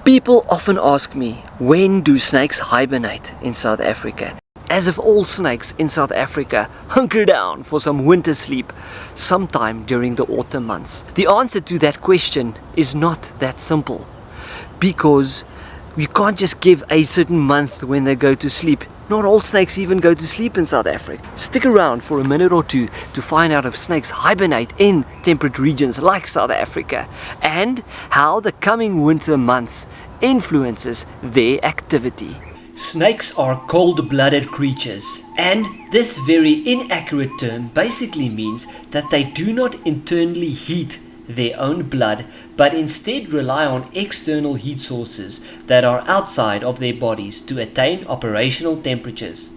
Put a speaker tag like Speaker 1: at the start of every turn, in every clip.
Speaker 1: People often ask me, when do snakes hibernate in South Africa? As if all snakes in South Africa hunker down for some winter sleep sometime during the autumn months. The answer to that question is not that simple, because you can't just give a certain month when they go to sleep. Not all snakes even go to sleep in South Africa. Stick around for a minute or two to find out if snakes hibernate in temperate regions like South Africa and how the coming winter months influences their activity. Snakes are cold-blooded creatures, and this very inaccurate term basically means that they do not internally heat their own blood, but instead rely on external heat sources that are outside of their bodies to attain operational temperatures.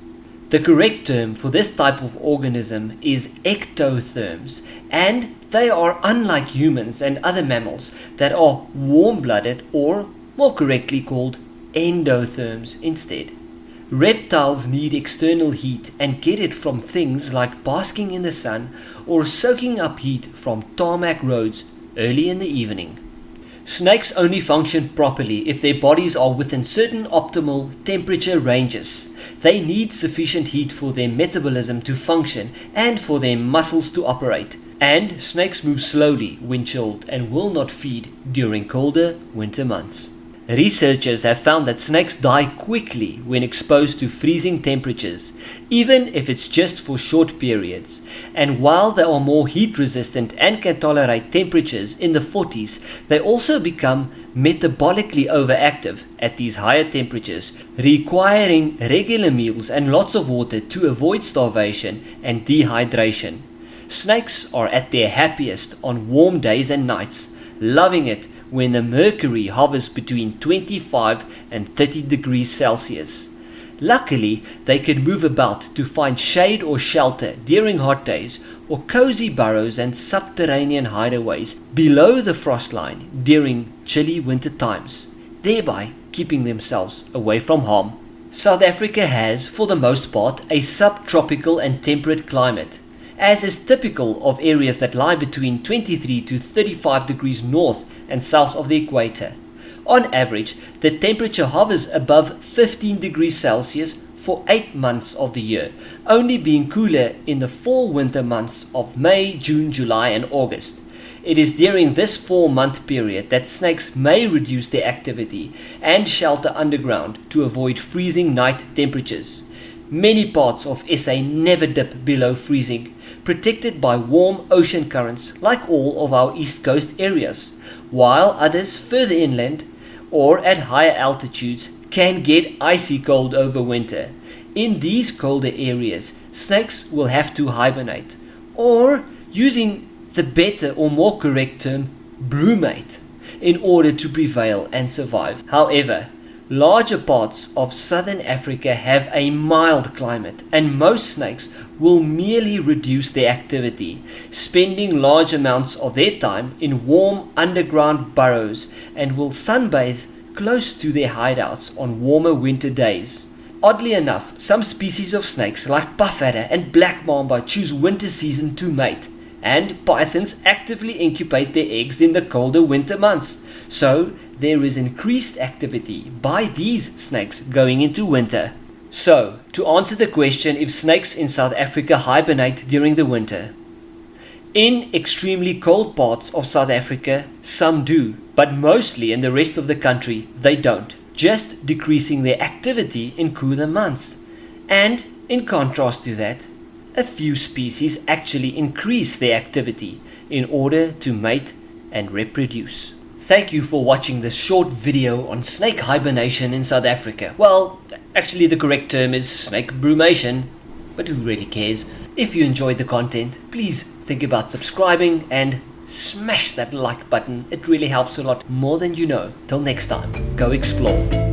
Speaker 1: The correct term for this type of organism is ectotherms, and they are unlike humans and other mammals that are warm-blooded, or more correctly called endotherms instead. Reptiles need external heat and get it from things like basking in the sun or soaking up heat from tarmac roads early in the evening. Snakes only function properly if their bodies are within certain optimal temperature ranges. They need sufficient heat for their metabolism to function and for their muscles to operate. And snakes move slowly when chilled and will not feed during colder winter months. Researchers have found that snakes die quickly when exposed to freezing temperatures, even if it's just for short periods. And while they are more heat resistant and can tolerate temperatures in the 40s, they also become metabolically overactive at these higher temperatures, requiring regular meals and lots of water to avoid starvation and dehydration. Snakes are at their happiest on warm days and nights, loving it when the mercury hovers between 25 and 30 degrees Celsius. Luckily, they can move about to find shade or shelter during hot days, or cozy burrows and subterranean hideaways below the frost line during chilly winter times, thereby keeping themselves away from harm. South Africa has, for the most part, a subtropical and temperate climate, as is typical of areas that lie between 23 to 35 degrees north and south of the equator. On average, the temperature hovers above 15 degrees Celsius for 8 months of the year, only being cooler in the fall-winter months of May, June, July and August. It is during this 4-month period that snakes may reduce their activity and shelter underground to avoid freezing night temperatures. Many parts of SA never dip below freezing, protected by warm ocean currents like all of our east coast areas, while others further inland or at higher altitudes can get icy cold over winter. In these colder areas, snakes will have to hibernate, or using the better or more correct term, brumate, in order to prevail and survive. However, larger parts of southern Africa have a mild climate, and most snakes will merely reduce their activity, spending large amounts of their time in warm underground burrows, and will sunbathe close to their hideouts on warmer winter days. Oddly enough, some species of snakes like puffadder and black mamba choose winter season to mate, and pythons actively incubate their eggs in the colder winter months. So there is increased activity by these snakes going into winter. So, to answer the question if snakes in South Africa hibernate during the winter. In extremely cold parts of South Africa, some do, but mostly in the rest of the country they don't, just decreasing their activity in cooler months. And in contrast to that, a few species actually increase their activity in order to mate and reproduce. Thank you for watching this short video on snake hibernation in South Africa. Well, actually the correct term is snake brumation, but who really cares? If you enjoyed the content, please think about subscribing and smash that like button. It really helps a lot, more than you know. Till next time, go explore.